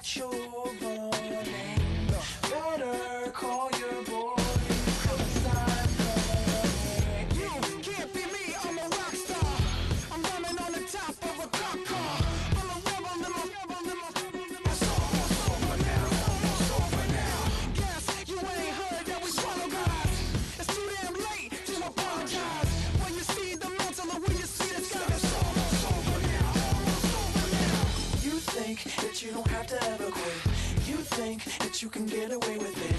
what you're running. Better call your boy, 'cause I'm running. You can't be me, I'm a rock star. I'm running on the top of a cop car. I'm a rebel, it's almost over now, almost over now. Guess you ain't heard that we swallow guys. It's too damn late to apologize. When you see the mountain or when you see the sky, it's almost over now, almost over now. You think that you don't have to ever quit. You think that you can get away with it.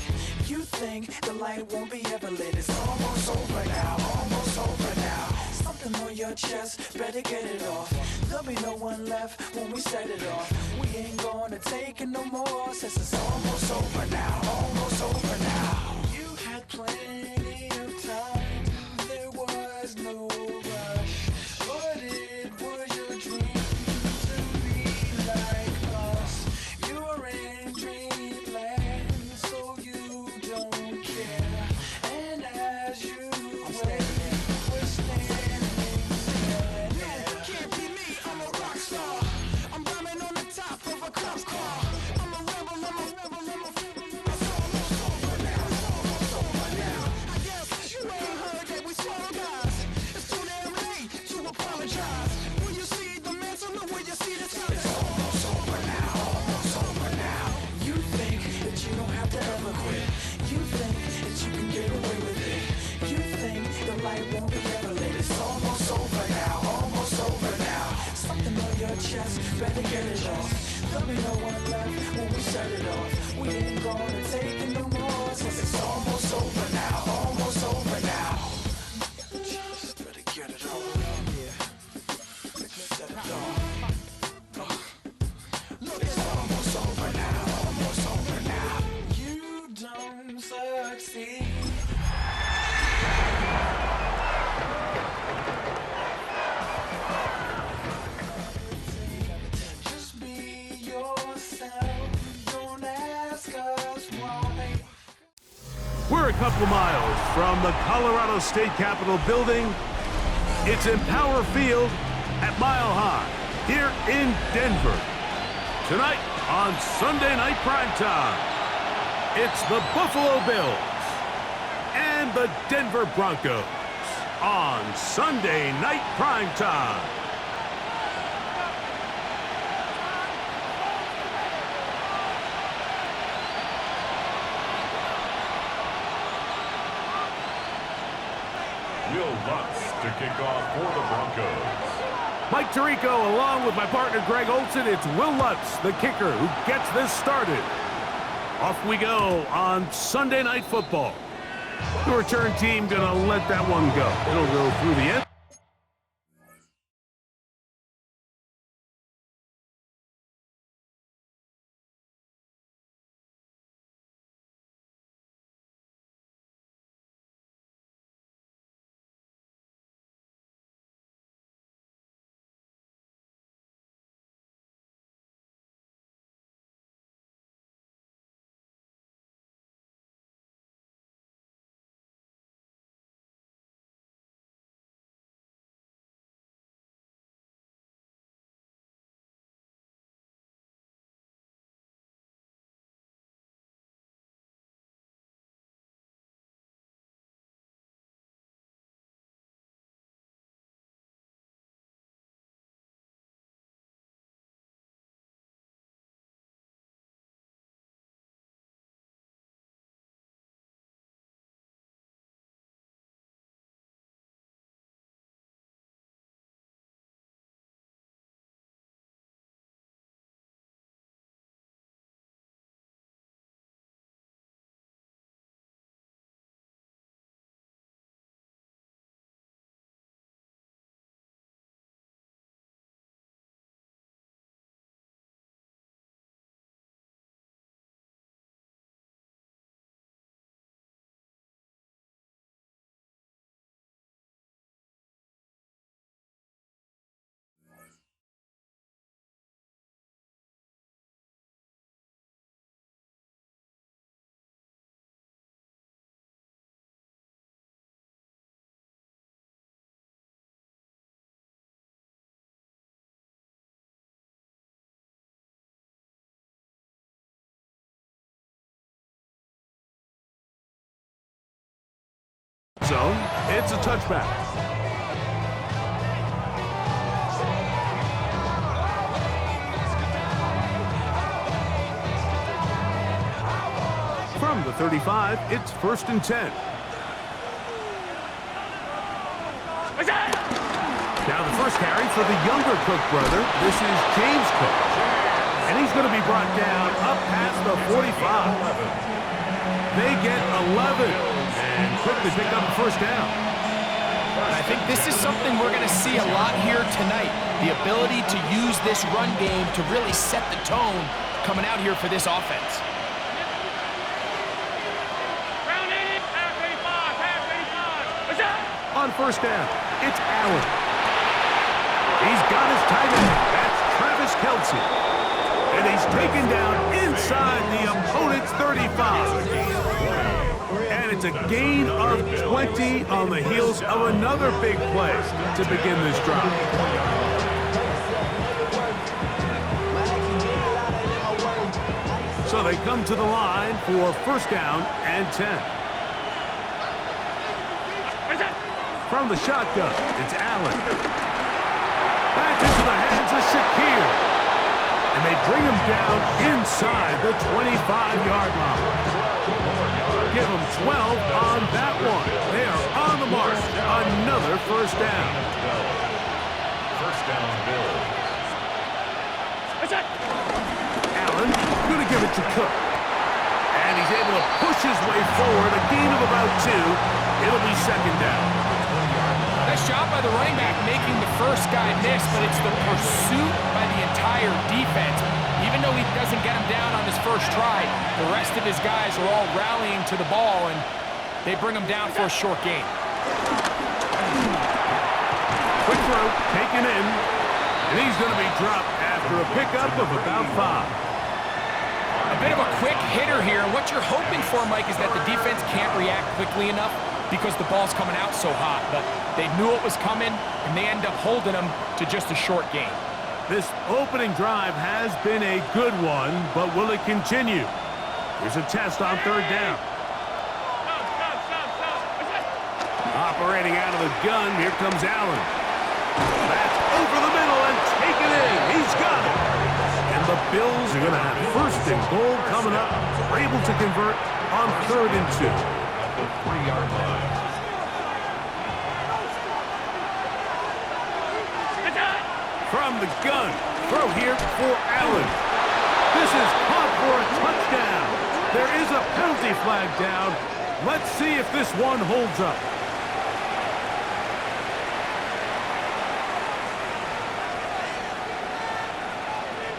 You think the light won't be ever lit. It's almost over now, almost over now. Something on your chest, better get it off. There'll be no one left when we set it off. We ain't gonna take it no more, since it's almost over now, almost over now. You had plenty of time, there was no rush, but it was your dream to be like us. You're in dreamland, so you don't care. And as you wait, we're standing there. You can't be me, I'm a rock star. I'm rhyming on the top of a cop's car. I'm a rebel, it's almost over now, it's almost over now. I guess you ain't heard that we swallow guys. It's too damn late to apologize. When you see the mantle or when you see the sky, it's almost over now, almost over now. You think that you don't have to ever quit. You think that you can get away with it. You think the light won't be ever lit. It's almost over now, almost over now. Something on your chest, better get it off. There'll be no one left when we set it off. We ain't gonna take it no more, since it's almost over now, almost over now. Just better get it on. Yeah, set it off. Look, it's almost over now, almost over now. You don't succeed. Just be yourself, don't ask us why. We're a couple of miles from the Colorado State Capitol building. It's in Power Field at Mile High here in Denver. Tonight on Sunday Night Primetime, it's the Buffalo Bills and the Denver Broncos on Sunday Night Primetime. Will Lutz to kick off for the Broncos. Mike Tirico along with my partner Greg Olson. It's Will Lutz, the kicker, who gets this started. Off we go on Sunday Night Football. The return team gonna let that one go. It'll go through the end. zone. It's a touchback. From the 35, it's 1st and 10. Now the first carry for the younger Cook brother. This is James Cook. And he's going to be brought down up past the 45. They get 11 and quickly pick up the first down. I think this is something we're going to see a lot here tonight. The ability to use this run game to really set the tone coming out here for this offense. On first down, it's Allen. He's got his tight end. That's Travis Kelce. And he's taken down inside the opponent's 35. And it's a gain of 20 on the heels of another big play to begin this drive. So they come to the line for 1st down and 10. From the shotgun, it's Allen. Back into the hands of Shakir. And they bring him down inside the 25-yard line. Give him 12 on that one. They are on the mark. Another 1st down. 1st down, Bills. Allen going to give it to Cook. And he's able to push his way forward. A gain of about 2. It'll be 2nd down. Nice job by the running back making the first guy miss, but it's the pursuit by the entire defense. Even though he doesn't get him down on his first try, the rest of his guys are all rallying to the ball, and they bring him down for a short gain. Quick throw, taken in, and he's going to be dropped after a pickup of about 5. A bit of a quick hitter here, and what you're hoping for, Mike, is that the defense can't react quickly enough because the ball's coming out so hot. But they knew it was coming, and they end up holding them to just a short gain. This opening drive has been a good one, but will it continue? Here's a test on 3rd down. Operating out of the gun, here comes Allen. That's over the middle and taken in. He's got it. And the Bills are going to have 1st and goal coming up. We're able to convert on 3rd and 2. At the 3-yard line. From the gun, throw here for Allen. This is caught for a touchdown. There is a penalty flag down. Let's see if this one holds up.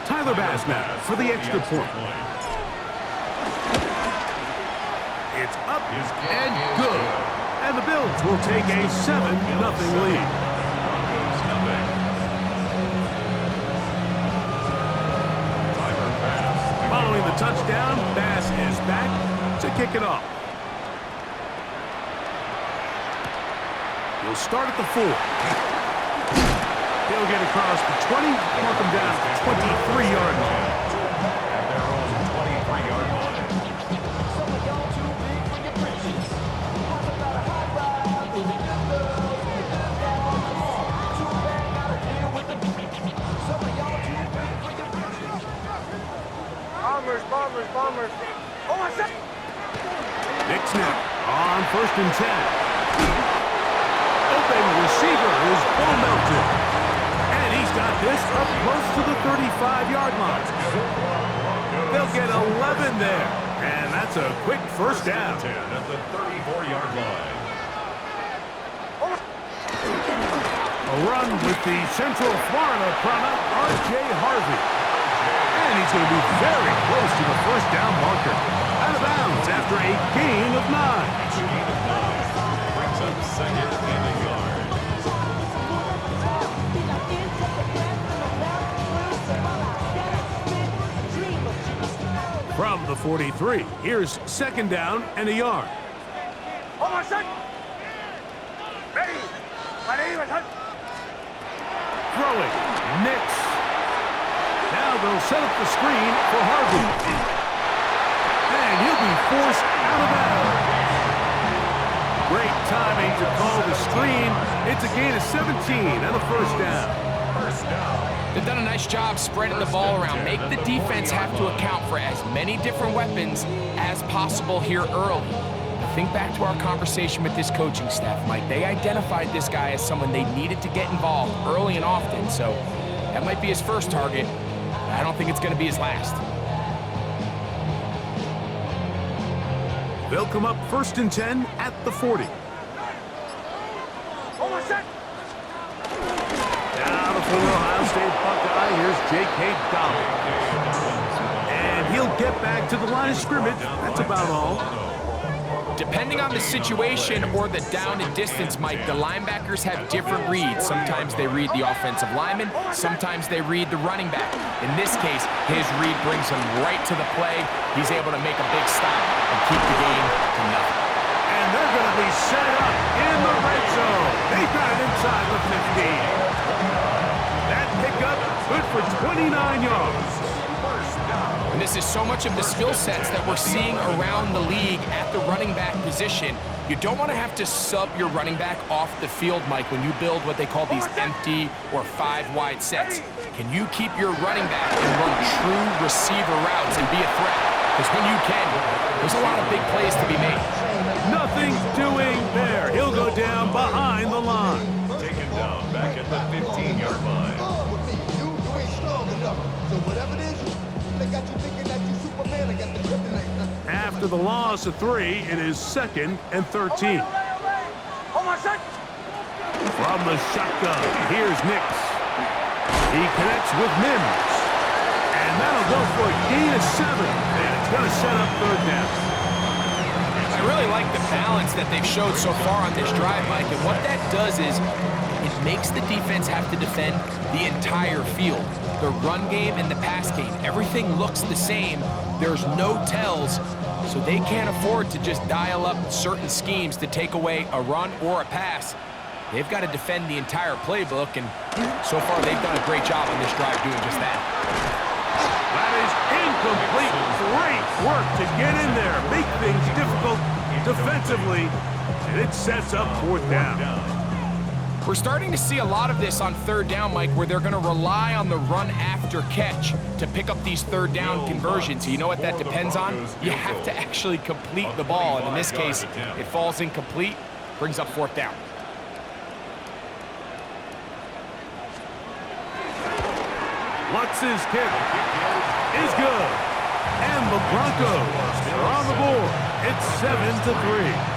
Tyler Bass now for the extra point. It's up and good. And the Bills will take a 7-0 lead. Following the touchdown, Bass is back to kick it off. He'll start at the 4. He'll get across the 20, mark him down at the 23-yard line. At their own 23-yard line. Bombers. Oh, my God. Nick snap on 1st and 10. Open receiver is Bo Melton. And he's got this up close to the 35-yard line. They'll get 11 there. And that's a quick 1st down. 10 at the 34-yard line. A run with the Central Florida product, R.J. Harvey. And he's going to be very close to the 1st down marker. Out of bounds after a gain of 9. Gain of 9. Brings up 2nd and a yard. From the 43, here's 2nd down and a yard. Oh, my son. Ready. Throwing, Nix. Now they'll set up the screen for Harvey. And he'll be forced out of bounds. Great timing screen. It's a gain of 17 and a first down. They've done a nice job spreading the ball around. Make the defense have to account for as many different weapons as possible here early. Think back to our conversation with this coaching staff, Mike. They identified this guy as someone they needed to get involved early and often, so that might be his first target. I don't think it's going to be his last. They'll come up 1st and 10 at the 40. Now the former Ohio State Buckeye, here's J.K. Dobbins. And he'll get back to the line of scrimmage. That's about all. Depending on the situation or the down and distance, Mike, the linebackers have different reads. Sometimes they read the offensive lineman, sometimes they read the running back. In this case, his read brings him right to the play. He's able to make a big stop and keep the game to nothing. And they're going to be set up in the red zone. They got it inside the 15. That pickup good for 29 yards. And this is so much of the skill sets that we're seeing around the league at the running back position. You don't want to have to sub your running back off the field, Mike, when you build what they call these empty or 5-wide sets. Can you keep your running back and run true receiver routes and be a threat? Because when you can, there's a lot of big plays to be made. Nothing doing there. He'll go down behind the line. Taken down back at the 15-yard line. You ain't strong enough. So whatever it is, they got you thinking that you Superman. I got the kryptonite. After the loss of 3, it is 2nd and 13. From the shotgun, here's Nix. He connects with Mims. And that'll go for a gain of 7. And it's going to set up 3rd down. I really like the balance that they've showed so far on this drive, Mike, and what that does is it makes the defense have to defend the entire field. The run game and the pass game, everything looks the same. There's no tells, so they can't afford to just dial up certain schemes to take away a run or a pass. They've got to defend the entire playbook, and so far they've done a great job on this drive doing just that. That is incomplete. Great work to get in there, make things difficult defensively, and it sets up 4th down. We're starting to see a lot of this on 3rd down, Mike, where they're going to rely on the run after catch to pick up these 3rd down conversions. You know what that depends on? You have to actually complete the ball, and in this case, it falls incomplete, brings up 4th down. Lutz's kick is good. And the Broncos are on the board. It's 7-3.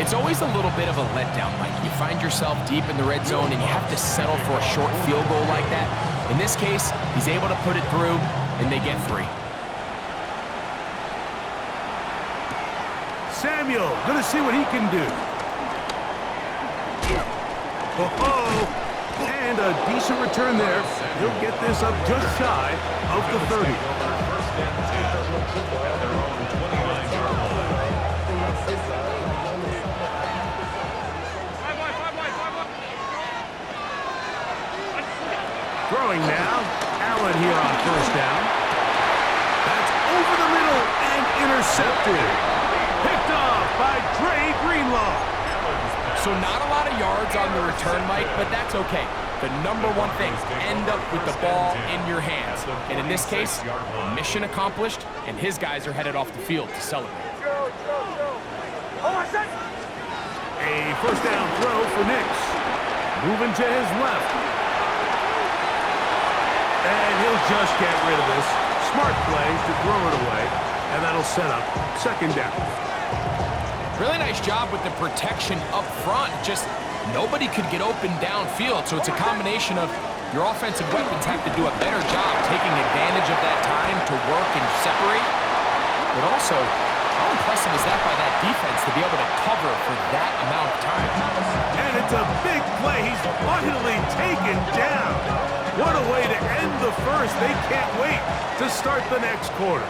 It's always a little bit of a letdown, Mike. You find yourself deep in the red zone and you have to settle for a short field goal like that. In this case, he's able to put it through, and they get 3. Samuel going to see what he can do. Oh, and a decent return there. He'll get this up just shy of the 30. Throwing now. Allen here on 1st down. That's over the middle and intercepted. Picked off by Dre Greenlaw. So not a lot of yards on the return, Mike, but that's okay. The number one thing, end up with the ball in your hands. And in this case, mission accomplished, and his guys are headed off the field to celebrate. A 1st down throw for Nix. Moving to his left. And he'll just get rid of this. Smart play to throw it away, and that'll set up 2nd down. Really nice job with the protection up front. Just nobody could get open downfield, so it's a combination of your offensive weapons have to do a better job taking advantage of that time to work and separate, but also, how impressive is that by that defense to be able to cover for that amount of time? And it's a big play. He's finally taken down. What a way to end the first. They can't wait to start the next quarter.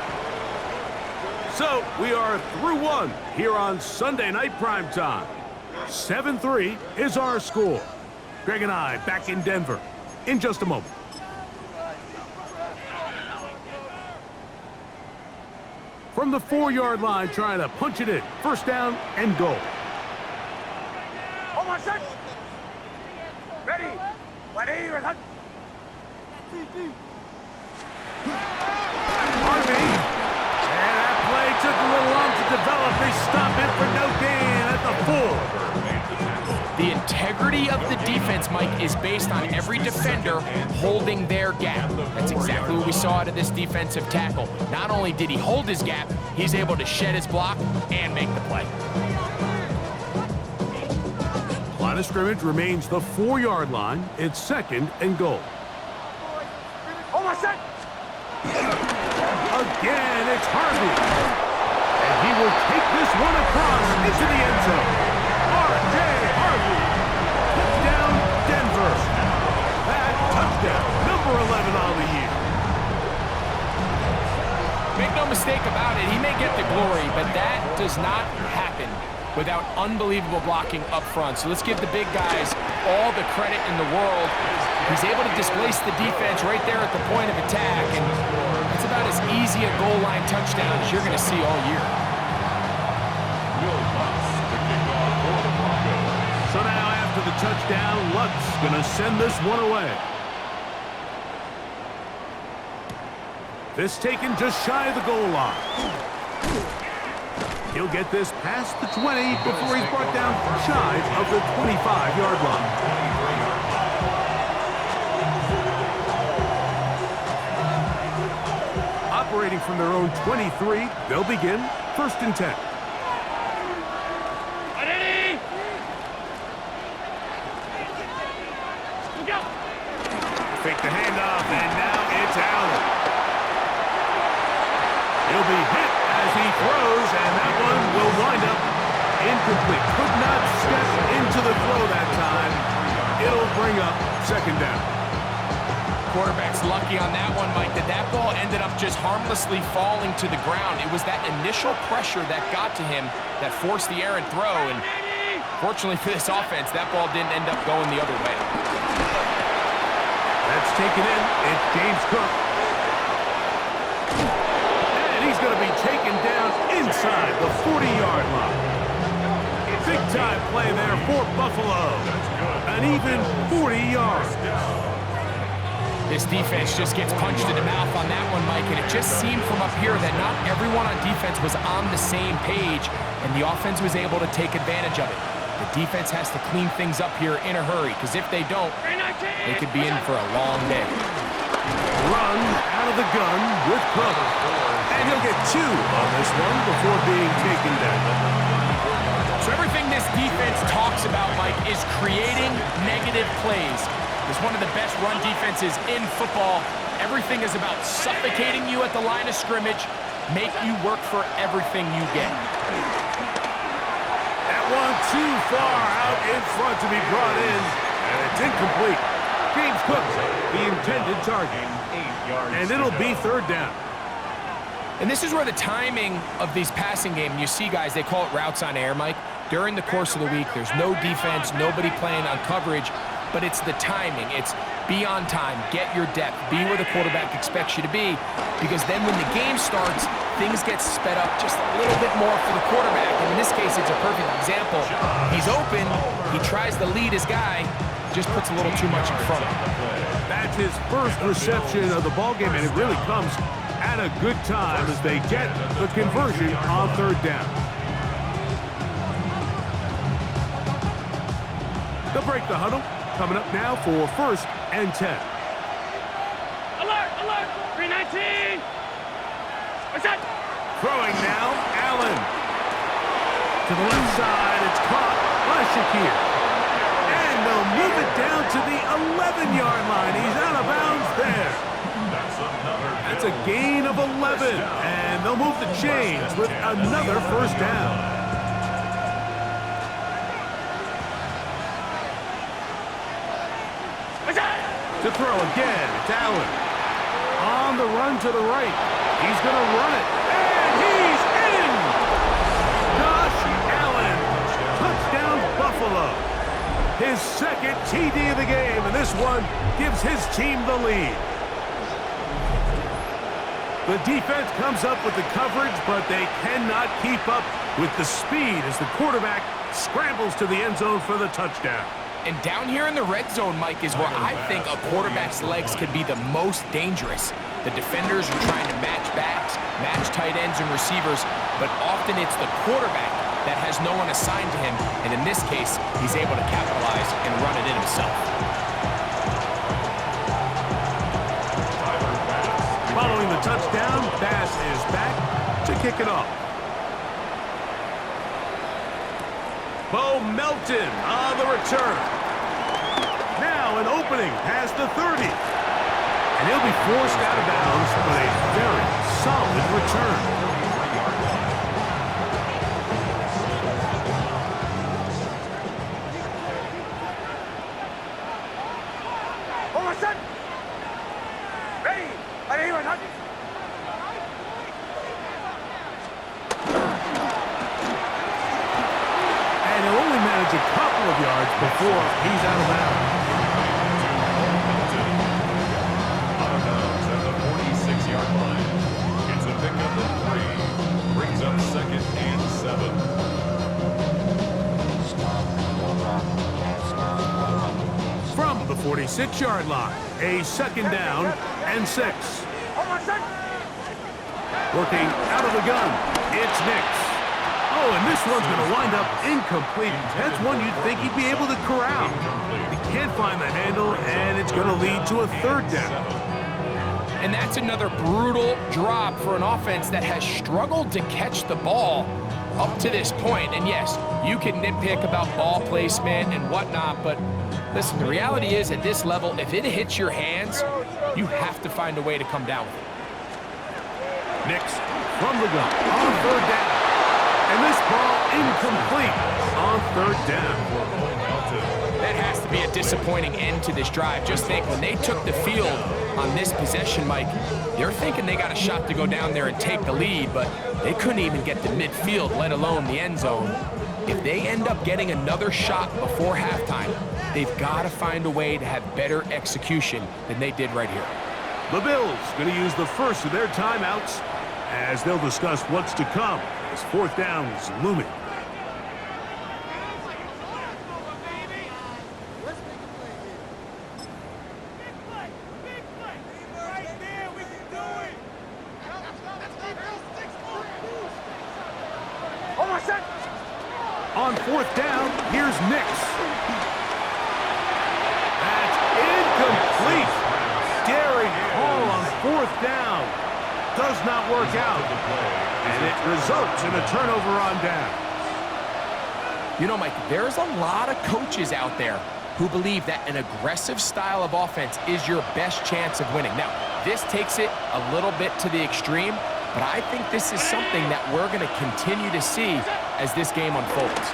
So, we are through 1 here on Sunday Night Primetime. 7-3 is our score. Greg and I back in Denver in just a moment. From the 4-yard line, trying to punch it in. 1st down and goal. Harvey. And that play took a little long to develop. They stop it for no gain at the 4. The integrity of the defense, Mike, is based on every defender holding their gap. That's exactly what we saw out of this defensive tackle. Not only did he hold his gap, he's able to shed his block and make the play. Line of scrimmage remains the 4-yard line. It's 2nd and goal. Again, it's Harvey. And he will take this one across into the end zone. R.J. Harvey. Touchdown, Denver. That touchdown, number 11 on the year. Make no mistake about it, he may get the glory, but that does not happen without unbelievable blocking up front. So let's give the big guys all the credit in the world. He's able to displace the defense right there at the point of attack, and it's about as easy a goal line touchdown as you're going to see all year. So now after the touchdown, Luck's going to send this one away. This taken just shy of the goal line. He'll get this past the 20 before he's brought down shy of the 25-yard line. Operating from their own 23, they'll begin 1st and 10. Fake the handoff, and now it's Allen. He'll be hit as he throws, and that one will wind up incomplete. Could not step into the throw that time. It'll bring up 2nd down. Quarterback's lucky on that one, Mike, that ball ended up just harmlessly falling to the ground. It was that initial pressure that got to him that forced the errant throw, and fortunately for this offense, that ball didn't end up going the other way. That's taken in. It's James Cook. And he's going to be taken down inside the 40-yard line. Big-time play there for Buffalo. An even 40 yards. This defense just gets punched in the mouth on that one, Mike, and it just seemed from up here that not everyone on defense was on the same page, and the offense was able to take advantage of it. The defense has to clean things up here in a hurry, because if they don't, they could be in for a long day. Run out of the gun with Cook. And he'll get 2 on this one before being taken down. So everything this defense talks about, Mike, is creating negative plays. It's one of the best run defenses in football. Everything is about suffocating you at the line of scrimmage, make you work for everything you get. That one too far out in front to be brought in, and it's incomplete. James Cook, the intended target. And it'll be 3rd down. And this is where the timing of these passing games, you see guys, they call it routes on air, Mike. During the course of the week, there's no defense, nobody playing on coverage, but it's the timing. It's be on time, get your depth, be where the quarterback expects you to be, because then when the game starts, things get sped up just a little bit more for the quarterback. And in this case, it's a perfect example. He's open, he tries to lead his guy, just puts a little too much in front of him. That's his first reception of the ballgame, and it really comes at a good time as they get the conversion on 3rd down. They'll break the huddle. Coming up now for 1st and 10. Alert! Alert! 319! What's that? Throwing now, Allen. To the left side, it's caught by Shakir. And they'll move it down to the 11-yard line. He's out of bounds there. That's a gain of 11. And they'll move the chains with another 1st down. To throw again, it's Allen. On the run to the right. He's going to run it. And he's in! Josh Allen. Touchdown, Buffalo. His 2nd TD of the game, and this one gives his team the lead. The defense comes up with the coverage, but they cannot keep up with the speed as the quarterback scrambles to the end zone for the touchdown. And down here in the red zone, Mike, is where I think a quarterback's legs could be the most dangerous. The defenders are trying to match backs, match tight ends and receivers, but often it's the quarterback that has no one assigned to him, and in this case, he's able to capitalize and run it in himself. Following the touchdown, Bass is back to kick it off. Bo Melton on the return. Now an opening past the 30. And he'll be forced out of bounds, but a very solid return. Hold on, son. Ready. I didn't hear it. And he'll only manage a couple of yards before he's out of bounds. Out of bounds at the 46-yard line. It's a pickup of 3. Brings up 2nd and 7. From the 46-yard line, a 2nd down and 6. Hold on, son. Working out of the gun, it's Nix. Oh, and this one's going to wind up incomplete. That's one you'd think he'd be able to corral. He can't find the handle, and it's going to lead to a 3rd down. And that's another brutal drop for an offense that has struggled to catch the ball up to this point. And yes, you can nitpick about ball placement and whatnot, but listen, the reality is at this level, if it hits your hands, you have to find a way to come down with it. Nix from the gun on 3rd down. And this ball incomplete on 3rd down. That has to be a disappointing end to this drive. Just think, when they took the field on this possession, Mike, they're thinking they got a shot to go down there and take the lead, but they couldn't even get to midfield, let alone the end zone. If they end up getting another shot before halftime, they've got to find a way to have better execution than they did right here. The Bills going to use the first of their timeouts as they'll discuss what's to come as 4th down is looming. Hold on, son. On 4th down, here's Nix. That's incomplete. Daring call on 4th down. Does not work out. And it results in a turnover on down. You know, Mike, there's a lot of coaches out there who believe that an aggressive style of offense is your best chance of winning. Now, this takes it a little bit to the extreme, but I think this is something that we're going to continue to see as this game unfolds.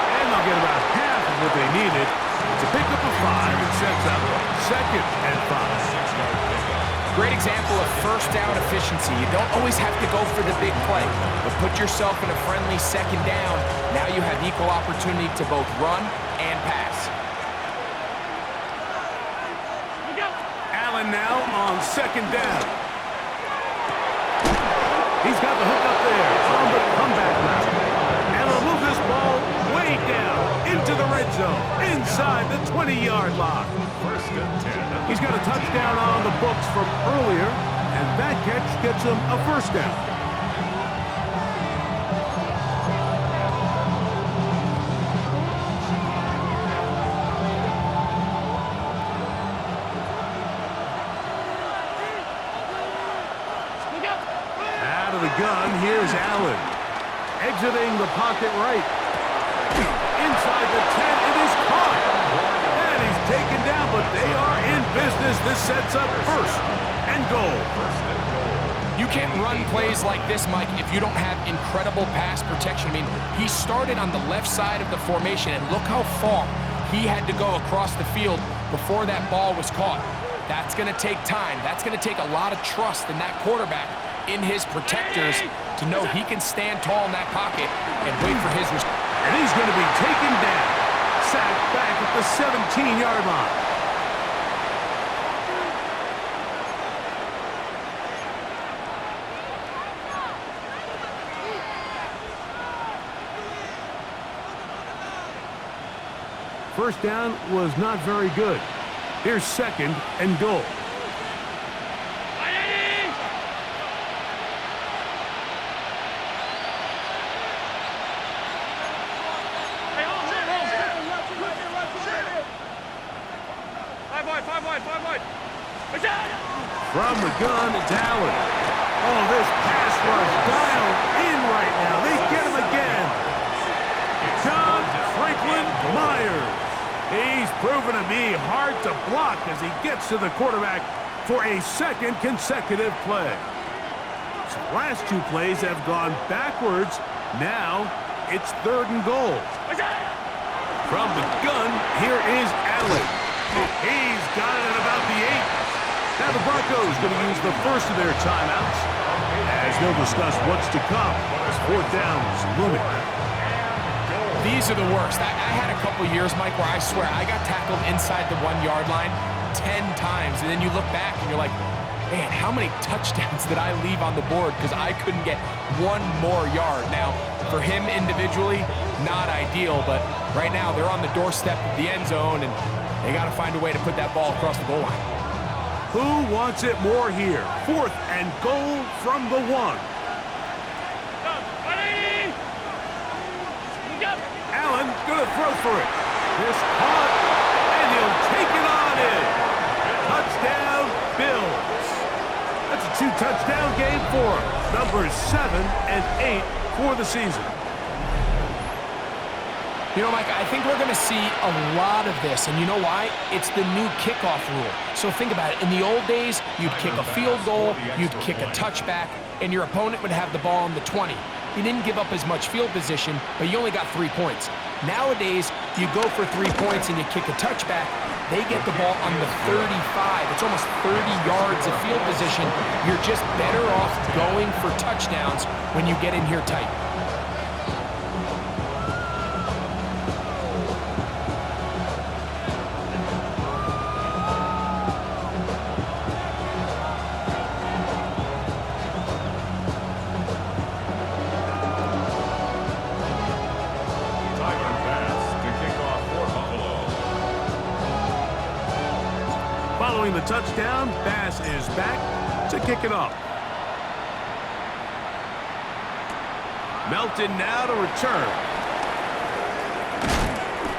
And they'll get about half of what they needed to pick up a 5 and sets up 2nd and 5. Great example of first down efficiency. You don't always have to go for the big play, but put yourself in a friendly 2nd down. Now you have equal opportunity to both run and pass. Allen now on 2nd down. He's got the hook up there on the comeback route. And they'll move this ball way down into the red zone, inside the 20-yard line. 1st and 10. He's got a touchdown on the books from earlier, and that catch gets him a 1st down. Out of the gun, here's Allen. Exiting the pocket right. Inside the 10, it is caught. And he's taken down, but they are in business. This sets up 1st and goal. You can't run plays like this, Mike, if you don't have incredible pass protection. I mean, he started on the left side of the formation, and look how far he had to go across the field before that ball was caught. That's going to take time. That's going to take a lot of trust in that quarterback, in his protectors, to know he can stand tall in that pocket and wait for his response. And he's going to be taken down. Sacked back at the 17-yard line. first down was not very good. Here's 2nd and goal. From the gun, it's Allen. Oh, this pass rush dialed in right now. They get him again. John Franklin Myers. He's proven to be hard to block as he gets to the quarterback for a 2nd consecutive play. So last 2 plays have gone backwards. Now it's 3rd and goal. From the gun, here is Allen. He's got it at about the 8. Now the Broncos going to use the first of their timeouts as they'll discuss what's to come as 4th down is looming. These are the worst. I had a couple years, Mike, where I swear I got tackled inside the 1-yard line 10 times, and then you look back and you're like, man, how many touchdowns did I leave on the board because I couldn't get 1 more yard? Now, for him individually, not ideal, but right now they're on the doorstep of the end zone, and they got to find a way to put that ball across the goal line. Who wants it more here? 4th and goal from the 1. Allen gonna throw for it. This caught, and he'll take it on in. Touchdown, Bills. That's a 2-touchdown game for him. Numbers 7 and 8 for the season. You know, Mike, I think we're going to see a lot of this, and you know why? It's the new kickoff rule. So think about it. In the old days, you'd kick a field goal, you'd kick a touchback, and your opponent would have the ball on the 20. You didn't give up as much field position, but you only got 3 points. Nowadays, you go for 3 points and you kick a touchback, they get the ball on the 35. It's almost 30 yards of field position. You're just better off going for touchdowns when you get in here tight. Following the touchdown, Bass is back to kick it off. Melton now to return.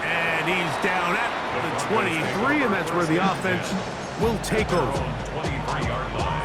And he's down at the 23, and that's where the offense will take over. 23-yard line.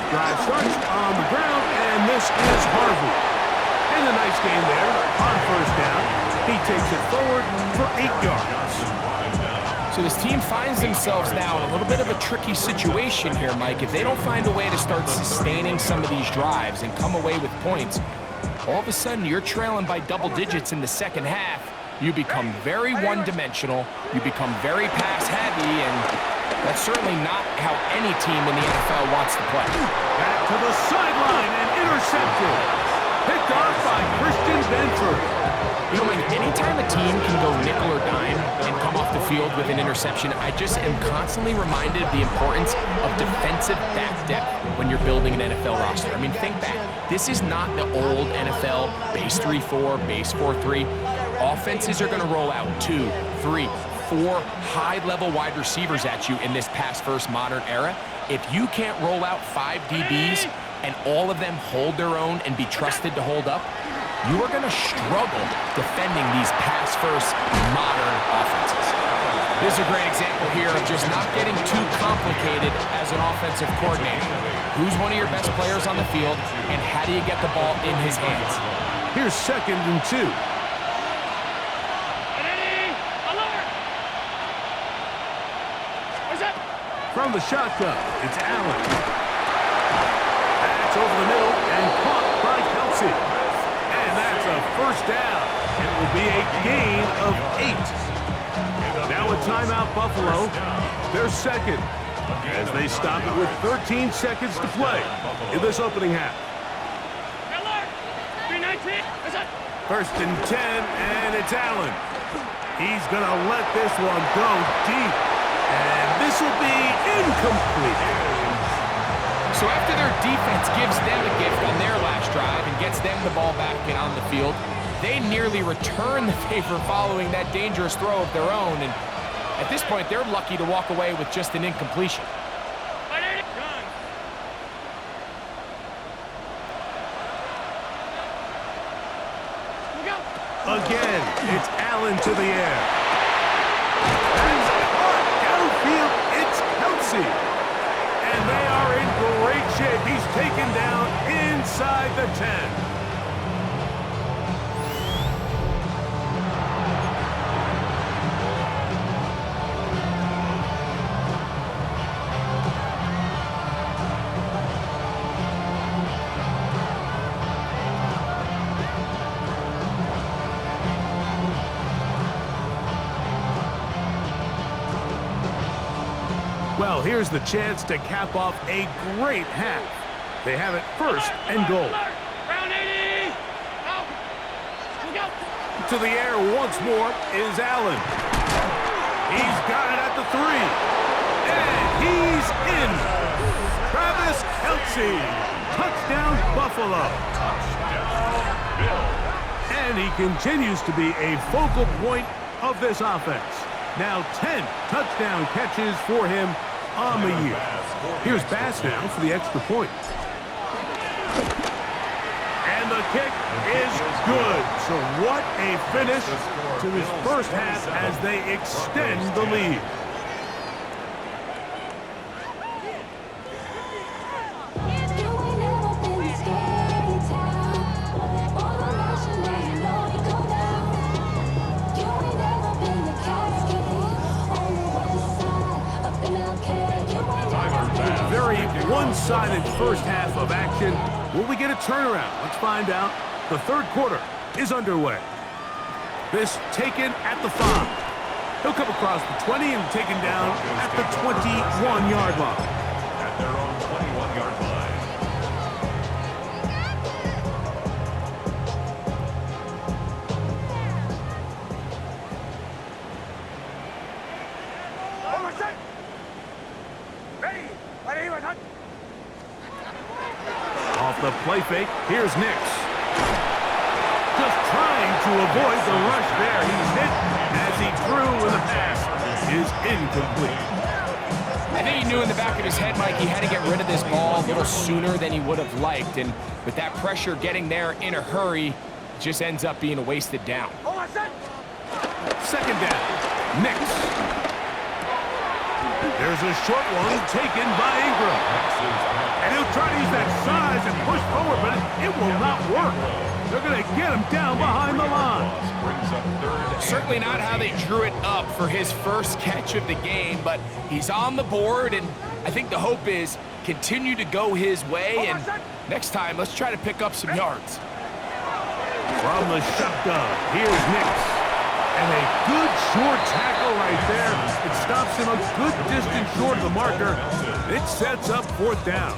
Drive starts on the ground, and this is Harvey. And a nice game there on 1st down. He takes it forward for 8 yards. So this team finds themselves now in a little bit of a tricky situation here, Mike. If they don't find a way to start sustaining some of these drives and come away with points, all of a sudden you're trailing by double digits in the 2nd half. You become very one-dimensional. You become very pass-heavy, and that's certainly not how any team in the NFL wants to play. Back to the sideline and intercepted. Picked off by Christian Benford. You know, Mike, anytime a team can go nickel or dime and come off the field with an interception, I just am constantly reminded of the importance of defensive back depth when you're building an NFL roster. I mean, think back. This is not the old NFL base 3-4, base 4-3. Offenses are going to roll out 2, 3, 4 high-level wide receivers at you in this pass-first modern era. If you can't roll out 5 DBs and all of them hold their own and be trusted to hold up, you are going to struggle defending these pass-first modern offenses. This is a great example here of just not getting too complicated as an offensive coordinator. Who's one of your best players on the field, and how do you get the ball in his hands? Here's 2nd and 2. From the shotgun, it's Allen. That's over the middle and caught by Kelsey. And that's a 1st down. It will be a gain of 8. Now a timeout, Buffalo. They're 2nd as they stop it with 13 seconds to play in this opening half. First and 10, and it's Allen. He's going to let this one go deep, and this will be incomplete. So after their defense gives them a gift on their last drive and gets them the ball back and on the field, they nearly return the favor following that dangerous throw of their own, and at this point, they're lucky to walk away with just an incompletion. Again, it's Allen to the air. That's caught downfield. It's Kelsey. And they are in great shape. He's taken down inside the 10. Well, here's the chance to cap off a great half. They have it first and goal. Round 80. Go. To the air once more is Allen. He's got it at the 3. And he's in. Travis Kelsey. Touchdown, Buffalo. And he continues to be a focal point of this offense. Now 10 touchdown catches for him on the year. Here's Bass now for the extra point. And the kick is good. So what a finish to this first half as they extend the lead. Very one-sided first half of action. Will we get a turnaround? Let's find out. The third quarter is underway. This taken at the 5. He'll come across the 20 and taken down at the 21-yard line. At their own 21-yard line. Off the play fake, here's Nix. Just trying to avoid the rush there. He's hit as he threw with the pass is incomplete. I think he knew in the back of his head, Mike, he had to get rid of this ball a little sooner than he would have liked. And with that pressure getting there in a hurry, it just ends up being a wasted down. Second down, Nix. There's a short one taken by Ingram. And he'll try to use that size and push forward, but it will not work. They're going to get him down behind the line. Certainly not how they drew it up for his first catch of the game, but he's on the board, and I think the hope is continue to go his way, and next time, let's try to pick up some yards. From the shotgun, here's Nix. And a good short tackle right there. It stops him a good distance short of the marker. It sets up fourth down.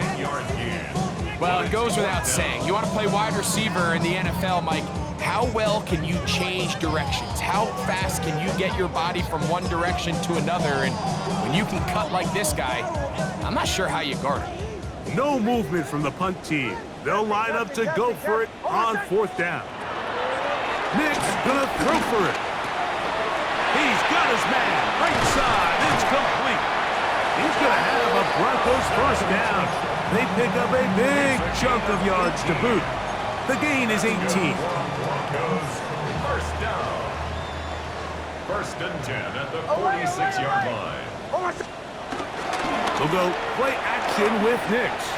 Well, it goes without saying. You want to play wide receiver in the NFL, Mike, how well can you change directions? How fast can you get your body from one direction to another? And when you can cut like this guy, I'm not sure how you guard it. No movement from the punt team. They'll line up to go for it on fourth down. Nix gonna throw for it. He's got his man, right side, it's complete. He's going to have a Broncos first down. They pick up a big chunk of yards to boot. The gain is 18. Broncos first down. First and 10 at the 46-yard line. We'll go play action with Nix.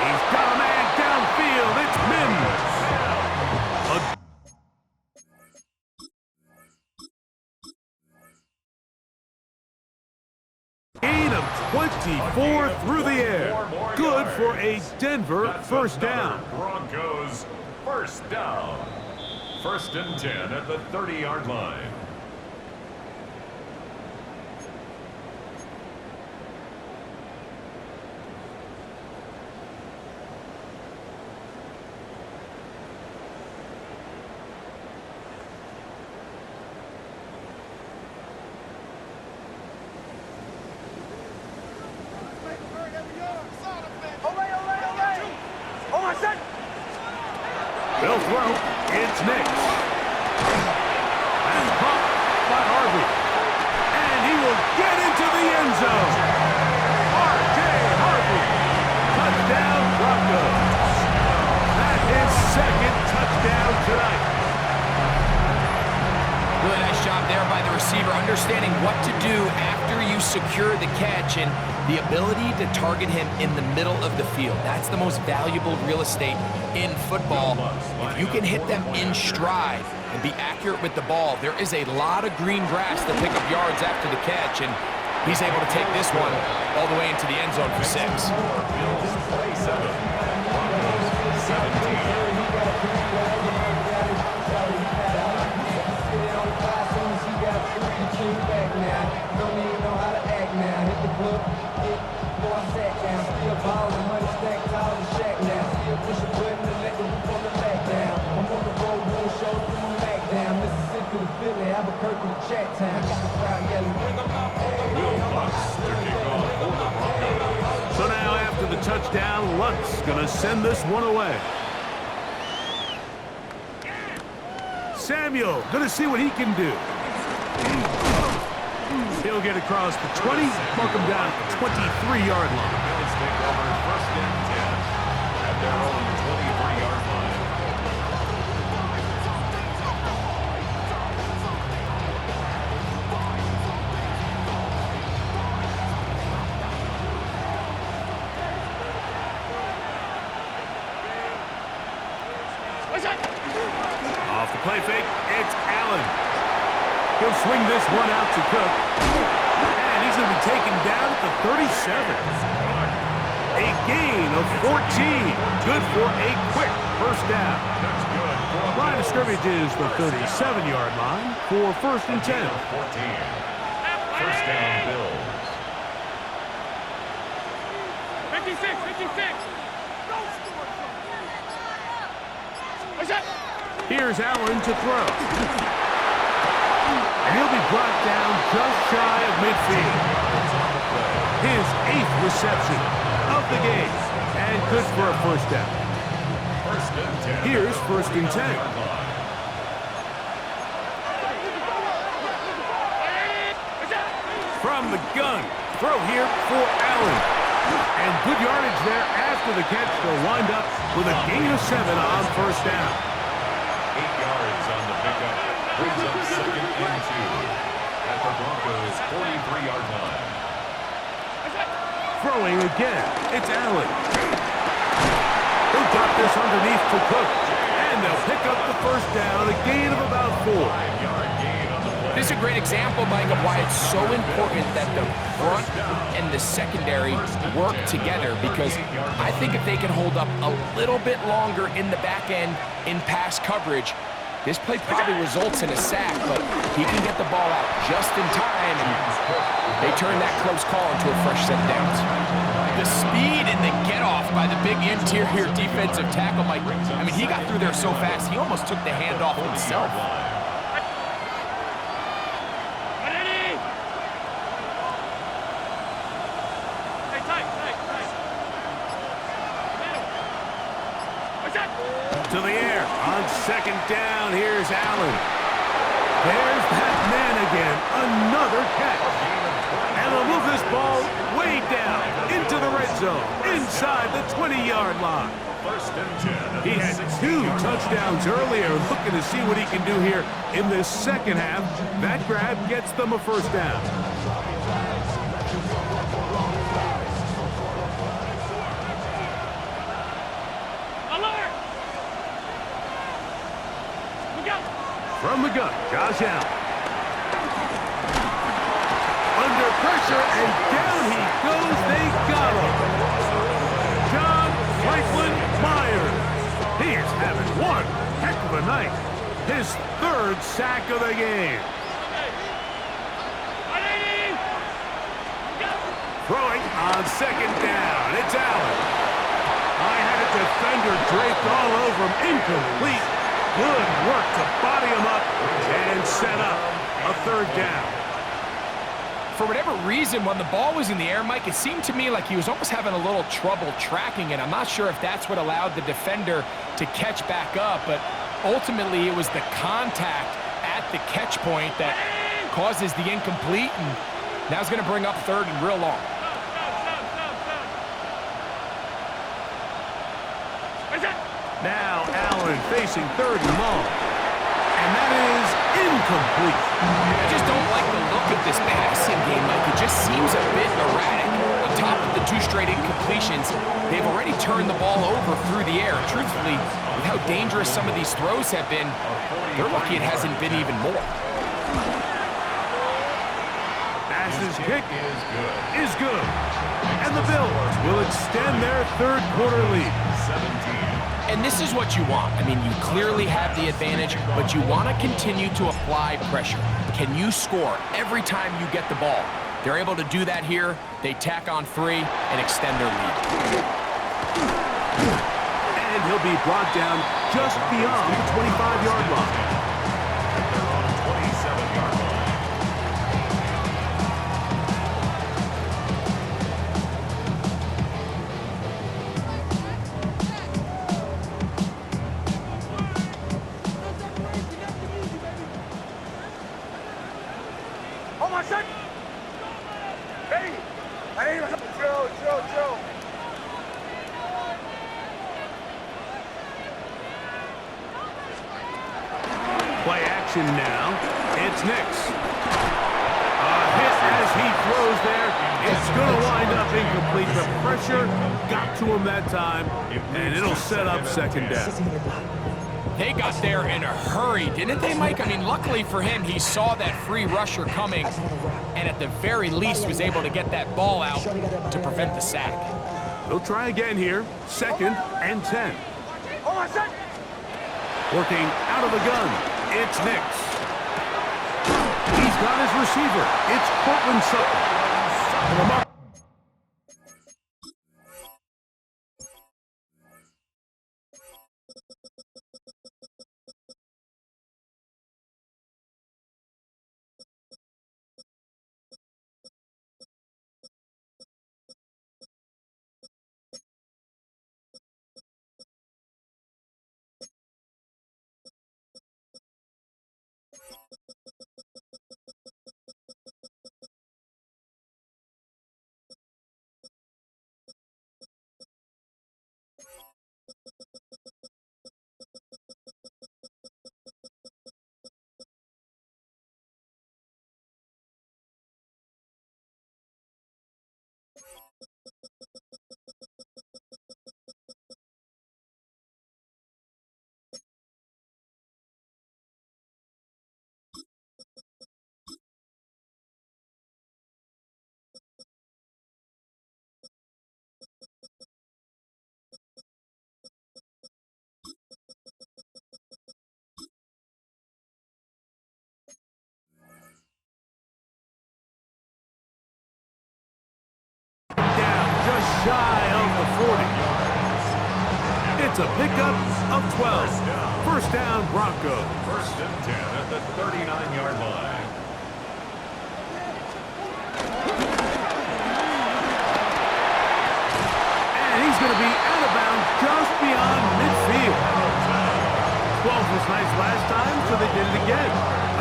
He's got a man downfield. It's Mims. Gain of 24 through the air. Good for a Denver first down. Broncos first down. First and 10 at the 30-yard line. job there by the receiver, understanding what to do after you secure the catch and the ability to target him in the middle of the field. That's the most valuable real estate in football. If you can hit them in stride and be accurate with the ball, there is a lot of green grass to pick up yards after the catch, and he's able to take this one all the way into the end zone for 6. Bills 27, Broncos 17. So now after the touchdown, Lunt's gonna send this one away. Samuel gonna see what he can do. He'll get across the 20, mark him down at the 23-yard line. Bills take over 1st and 10 at their own 23-yard line. Off the play fake, it's Allen. He'll swing this one out to Cook. And he's going to be taken down at the 37. A gain of 14. Good for a quick first down. That's good. Line of scrimmage is the 37-yard line for 1st and 10. 14. First down, Bills. 56, 56. Here's Allen to throw. And he'll be brought down just shy of midfield. His 8th reception of the game. And good for a first down. First and 10. Here's 1st and 10. From the gun. Throw here for Allen. And good yardage there after the catch. They'll wind up with a gain of 7 on first down. 8 yards on the pickup. Brings up 2nd and 2 at the Broncos' 43-yard line. Throwing again. It's Allen. He'll drop this underneath to Cook. And they'll pick up the first down. A gain of about 4. 5-yard gain on the play. This is a great example, Mike, of why it's so important that the front and the secondary work together, because I think if they can hold up a little bit longer in the back end in pass coverage, this play probably results in a sack, but he can get the ball out just in time, and they turn that close call into a fresh set of downs. The speed and the get-off by the big interior defensive tackle, Mike, I mean, he got through there so fast, he almost took the handoff himself. To the air on 2nd down. Here's Allen. There's that man again. Another catch. And they'll move this ball way down into the red zone, inside the 20-yard line. First and 10. He had 2 touchdowns earlier, looking to see what he can do here in this second half. That grab gets them a first down. From the gun, Josh Allen. Under pressure, and down he goes. They got him. John Franklin Myers. He is having one heck of a night. His 3rd sack of the game. Throwing on 2nd down. It's Allen. I had a defender draped all over him. Incomplete. Good work to body him up and set up a 3rd down. For whatever reason, when the ball was in the air, Mike, it seemed to me like he was almost having a little trouble tracking it. I'm not sure if that's what allowed the defender to catch back up, but ultimately it was the contact at the catch point that causes the incomplete, and now it's going to bring up 3rd and real long. Now Allen facing 3rd and long. And that is incomplete. I just don't like the look of this passing game, Mike. It just seems a bit erratic. On top of the 2 straight incompletions, they've already turned the ball over through the air. Truthfully, with how dangerous some of these throws have been, they're lucky it hasn't been even more. Pass's kick is good. And the Bills will extend their third quarter lead. 17. And this is what you want. I mean, you clearly have the advantage, but you want to continue to apply pressure. Can you score every time you get the ball? They're able to do that here. They tack on 3 and extend their lead. And he'll be brought down just beyond the 25-yard line. They're on the 27-yard line. Hold on, son. Hey, I need a Joe. Play action now. It's Nix. A hit as he throws there. It's going to wind up incomplete. The pressure got to him that time, and it'll set up second down. They got there in a hurry, didn't they, Mike? I mean, luckily for him, he saw that free rusher coming, and at the very least was able to get that ball out to prevent the sack. They'll try again here. 2nd and 10. Hold on, son. Working out of the gun. It's Nix. He's got his receiver. It's Cortland Sutton. Shy of the 40. It's a pickup of 12. First down, Broncos. 1st and 10 at the 39-yard line. And he's going to be out of bounds just beyond midfield. 12 was nice last time, so they did it again.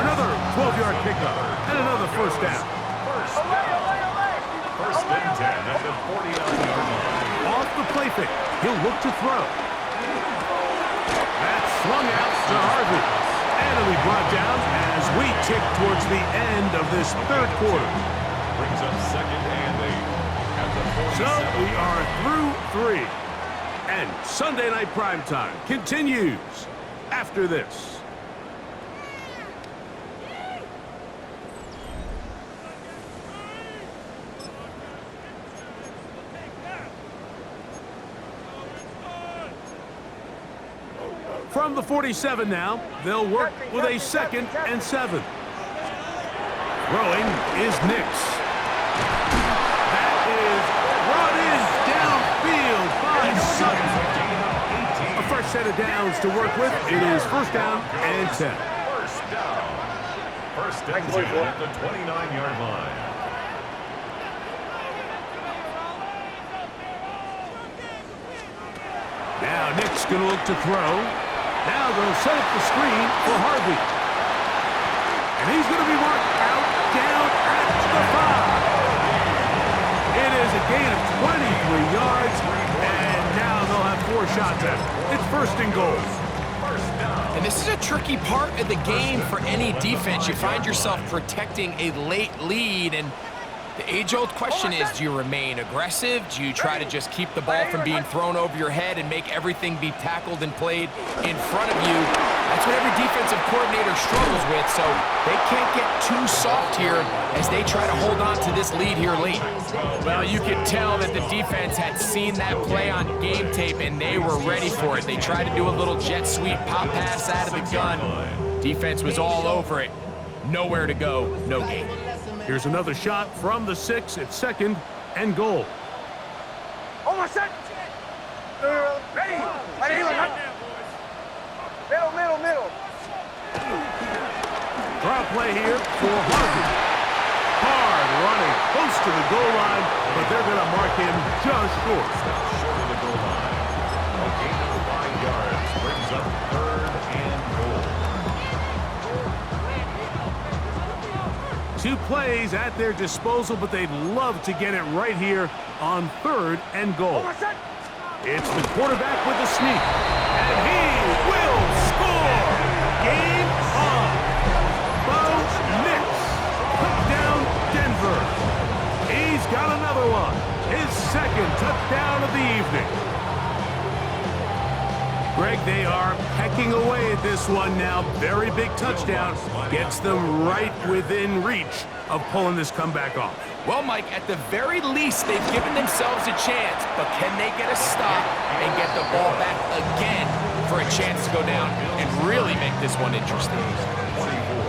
Another 12-yard pickup and another first down. First and 10 at the 49-yard line. Off the play fake, he'll look to throw. That's swung out to Harvey. And he'll be brought down as we tick towards the end of this third quarter. Brings up 2nd and 8 at the 47. So we are through 3. And Sunday Night Primetime continues after this. From the 47 now, they'll work with a 2nd and 7. Throwing is Nix. That is brought in downfield by Sutton. A fresh set of downs to work with. It is first down and 10. First down. First and 10 at the 29-yard line. Now Nick's going to look to throw. Now they'll set up the screen for Harvey. And he's going to be marked out down at the 5. It is a gain of 23 yards, and now they'll have 4 shots at it. It's 1st and goal. First down. And And this is a tricky part of the game for any defense. You find yourself protecting a late lead, and the age-old question is, do you remain aggressive? Do you try to just keep the ball from being thrown over your head and make everything be tackled and played in front of you? That's what every defensive coordinator struggles with, so they can't get too soft here as they try to hold on to this lead here late. Well, you could tell that the defense had seen that play on game tape, and they were ready for it. They tried to do a little jet sweep pop pass out of the gun. Defense was all over it. Nowhere to go, no gain. Here's another shot from the 6 at 2nd and goal. Almost set. Ready. Middle. Draw play here for Harvey. Hard running close to the goal line, but they're going to mark him just short. Short of the goal line. A gain of 5 yards brings up 3rd and goal. 2 plays at their disposal, but they'd love to get it right here on 3rd and goal. It's the quarterback with the sneak, and he will score! Game on! Bo Nix, touchdown Denver. He's got another one, his 2nd touchdown of the evening. Greg, they are pecking away at this one now. Very big touchdown. Gets them right within reach of pulling this comeback off. Well, Mike, at the very least, they've given themselves a chance, but can they get a stop and get the ball back again for a chance to go down and really make this one interesting? 24.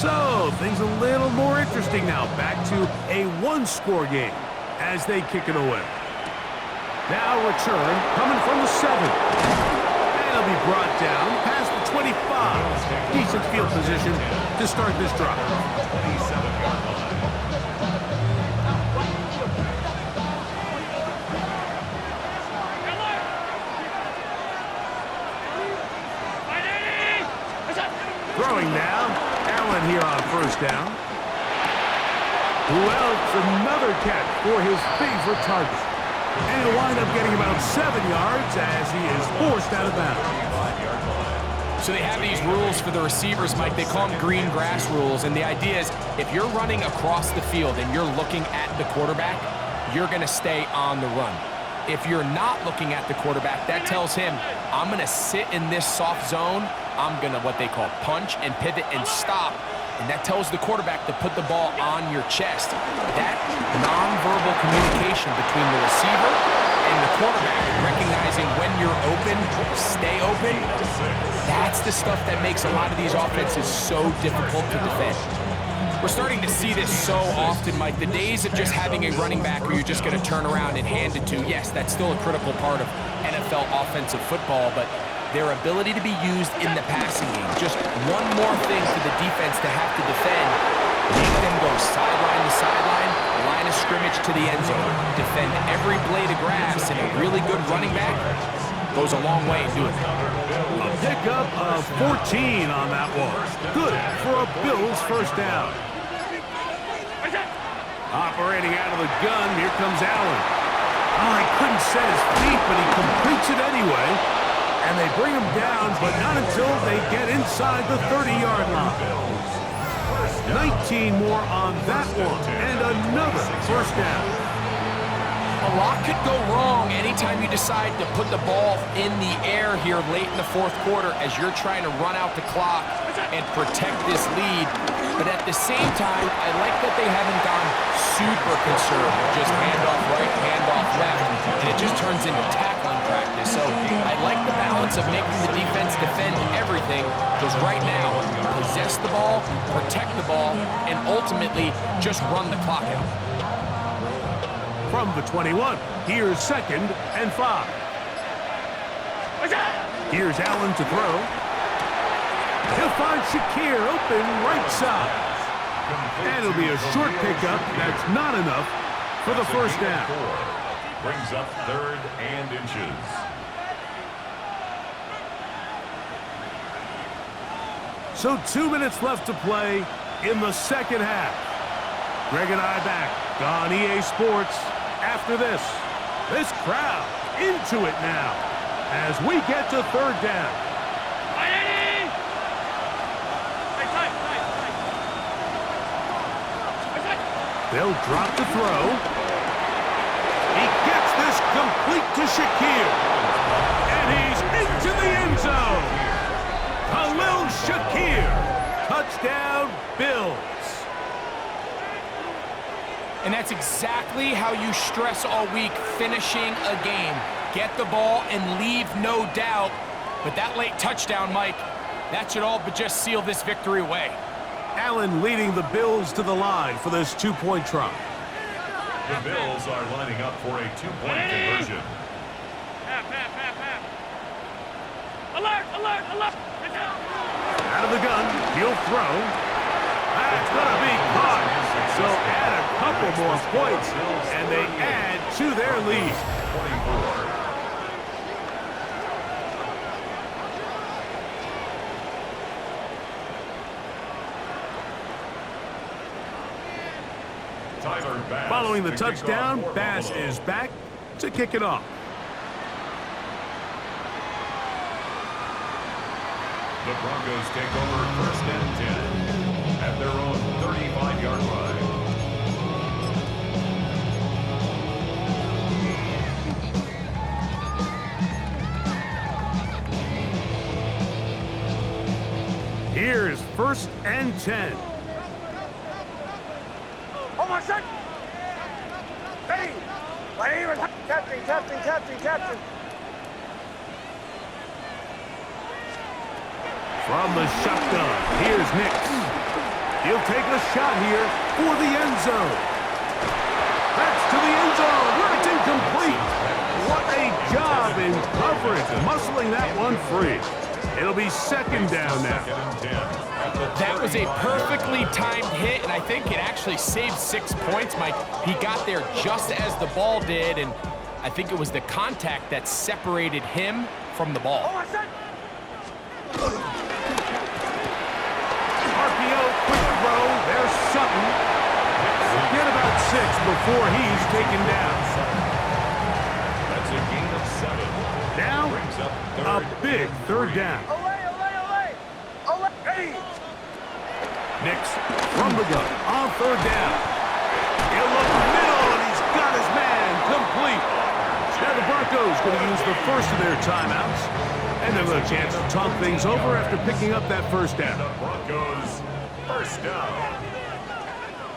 So, things a little more interesting now. Back to a 1-score game as they kick it away. Now return coming from the 7. And it'll be brought down past the 25. Decent field position to start this drive. 27-yard line. Throwing now. Allen here on 1st down. Welch, another catch for his favorite target. And he'll wind up getting about 7 yards as he is forced out of bounds. So they have these rules for the receivers, Mike. They call them green grass rules. And the idea is if you're running across the field and you're looking at the quarterback, you're going to stay on the run. If you're not looking at the quarterback, that tells him, I'm going to sit in this soft zone. I'm going to what they call punch and pivot and stop. And that tells the quarterback to put the ball on your chest. That nonverbal communication between the receiver and the quarterback, recognizing when you're open, stay open, that's the stuff that makes a lot of these offenses so difficult to defend. We're starting to see this so often, Mike. The days of just having a running back who you're just going to turn around and hand it to, yes, that's still a critical part of NFL offensive football, but their ability to be used in the passing game, just one more thing for the defense to have to defend, make them go sideline to sideline, line of scrimmage to the end zone, defend every blade of grass, and a really good running back goes a long way in doing that. A pickup of 14 on that one. Good for a Bills 1st down. Operating out of the gun, here comes Allen. Oh, he couldn't set his feet, but he completes it anyway. And they bring him down, but not until they get inside the 30-yard line. 19 more on that one, and another 1st down. A lot could go wrong anytime you decide to put the ball in the air here late in the 4th quarter as you're trying to run out the clock and protect this lead. But at the same time, I like that they haven't gone super conservative. Just handoff right, handoff left, and it just turns into tackling practice. So I like the balance of making the defense defend everything, because right now, possess the ball, protect the ball, and ultimately just run the clock out. From the 21, here's 2nd and 5. Here's Allen to throw. He'll find Shakir open right side. And it'll be a short pickup. That's not enough for the 1st down. Brings up 3rd and inches. So 2 minutes left to play in the second half. Greg and I back on EA Sports after this. This crowd into it now as we get to third down. They'll drop to throw. He gets this complete to Shakir. And he's into the end zone. Khalil Shakir. Touchdown, Bills. And that's exactly how you stress all week, finishing a game. Get the ball and leave no doubt. But that late touchdown, Mike, that should all but just seal this victory away. Allen leading the Bills to the line for this two-point try. The Bills are lining up for a two-point conversion. Alert, alert, alert. Out of the gun, he'll throw. That's going to be caught. So add a couple more points, and they add to their lead. 24. Following the touchdown, Bass is back to kick it off. The Broncos take over 1st and 10 at their own 35-yard line. Here's 1st and 10. Oh, my son. Hey, my name is Captain. From the shotgun, here's Nix. He'll take a shot here for the end zone. That's to the end zone where it's incomplete. What a job in coverage, muscling that one free. It'll be 2nd down now. That was a perfectly timed hit, and I think it actually saved 6 points, Mike. He got there just as the ball did, and I think it was the contact that separated him from the ball. Oh, my son. RPO, quick throw, there's Sutton. Forget about 6 before he's taken down. That's a gain of 7. Now, Brings up a big 3rd down. Olay. Hey. Nix from the gun on 3rd down. He'll look middle, and he's got his man complete. Now the Broncos going to use the first of their timeouts, and they'll have a chance to talk things over after picking up that 1st down. The Broncos 1st down.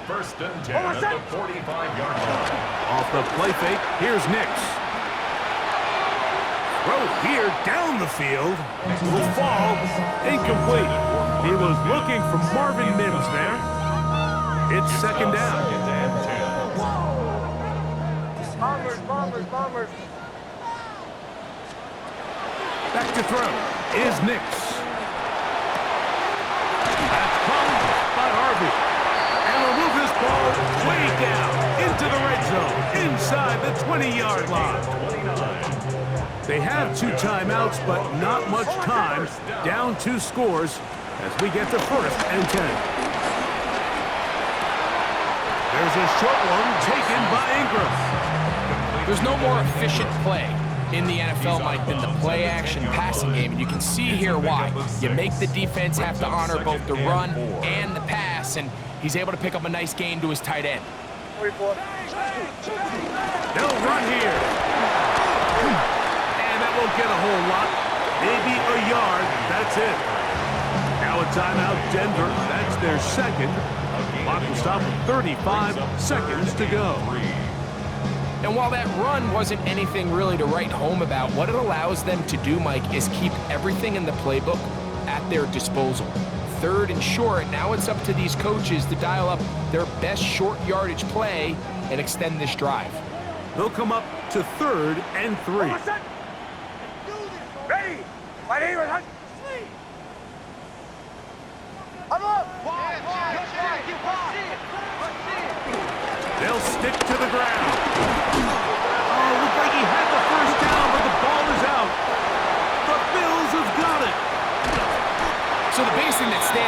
1st and 10 at the 45-yard line. Off the play fake, here's Nix. Throw here down the field. Will fall. Incomplete. He was looking for Marvin Mims there. It's 2nd down. 2nd and 10. Bombers. Back to throw is Nix. That's caught by Harvey. And will move this ball way down into the red zone, inside the 20-yard line. 29. They have 2 timeouts, but not much time. Down 2 scores as we get to 1st and 10. There's a short one taken by Ingram. There's no more efficient play in the NFL, Mike, than the play-action passing game, and you can see here why. You make the defense have to honor both the run and the pass, and he's able to pick up a nice gain to his tight end. 44. They'll run here. And that won't get a whole lot. Maybe a yard. That's it. Now a timeout, Denver. That's their 2nd. Clock will stop with 35 seconds to go. And while that run wasn't anything really to write home about, what it allows them to do, Mike, is keep everything in the playbook at their disposal. 3rd and short, now it's up to these coaches to dial up their best short yardage play and extend this drive. They'll come up to 3rd and 3. Ready. My name is I'm up. They'll stick to the ground. Oh, looked like he had the 1st down, but the ball is out. The Bills have got it. So the biggest thing that stands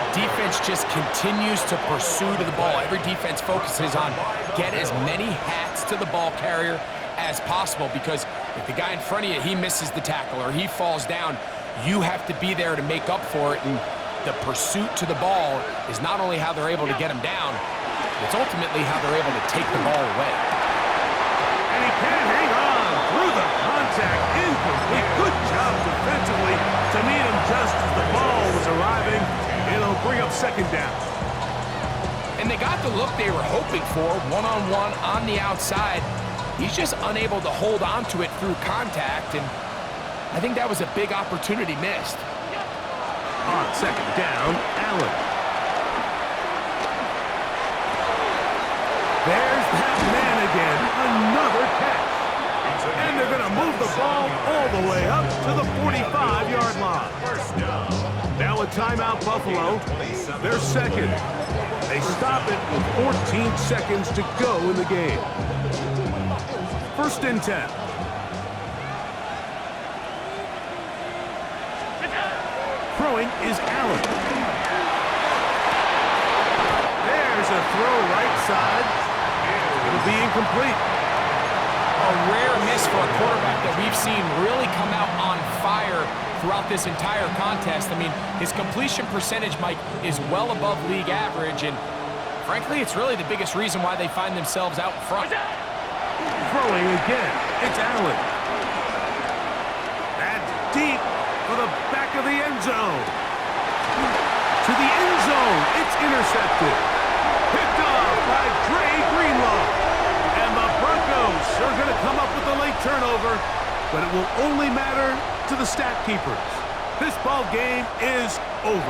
the defense just continues to pursue to the ball. Every defense focuses on get as many hats to the ball carrier as possible, because if the guy in front of you, he misses the tackle or he falls down, you have to be there to make up for it. And the pursuit to the ball is not only how they're able to get him down, it's ultimately how they're able to take the ball away. And he can't hang on through the contact. Incomplete. Good job defensively to meet him just as the ball was arriving. It'll bring up second down. And they got the look they were hoping for, one-on-one on the outside. He's just unable to hold on to it through contact, and I think that was a big opportunity missed. On second down, Allen. There's that man again. Another catch. And they're going to move the ball all the way up to the 45-yard line. Now a timeout, Buffalo. They're second. They stop it with 14 seconds to go in the game. First and 10. Throwing is Allen. There's a throw right side. It'll be incomplete. A rare miss for a quarterback that we've seen really come out on fire throughout this entire contest. I mean, his completion percentage, Mike, is well above league average, and frankly, it's really the biggest reason why they find themselves out in front. Throwing again, it's Allen. That's deep for the back of the end zone. To the end zone, it's intercepted. Picked off by Dre Greenlaw. And the Broncos are going to come up with a late turnover, but it will only matter to the stat keepers. This ball game is over.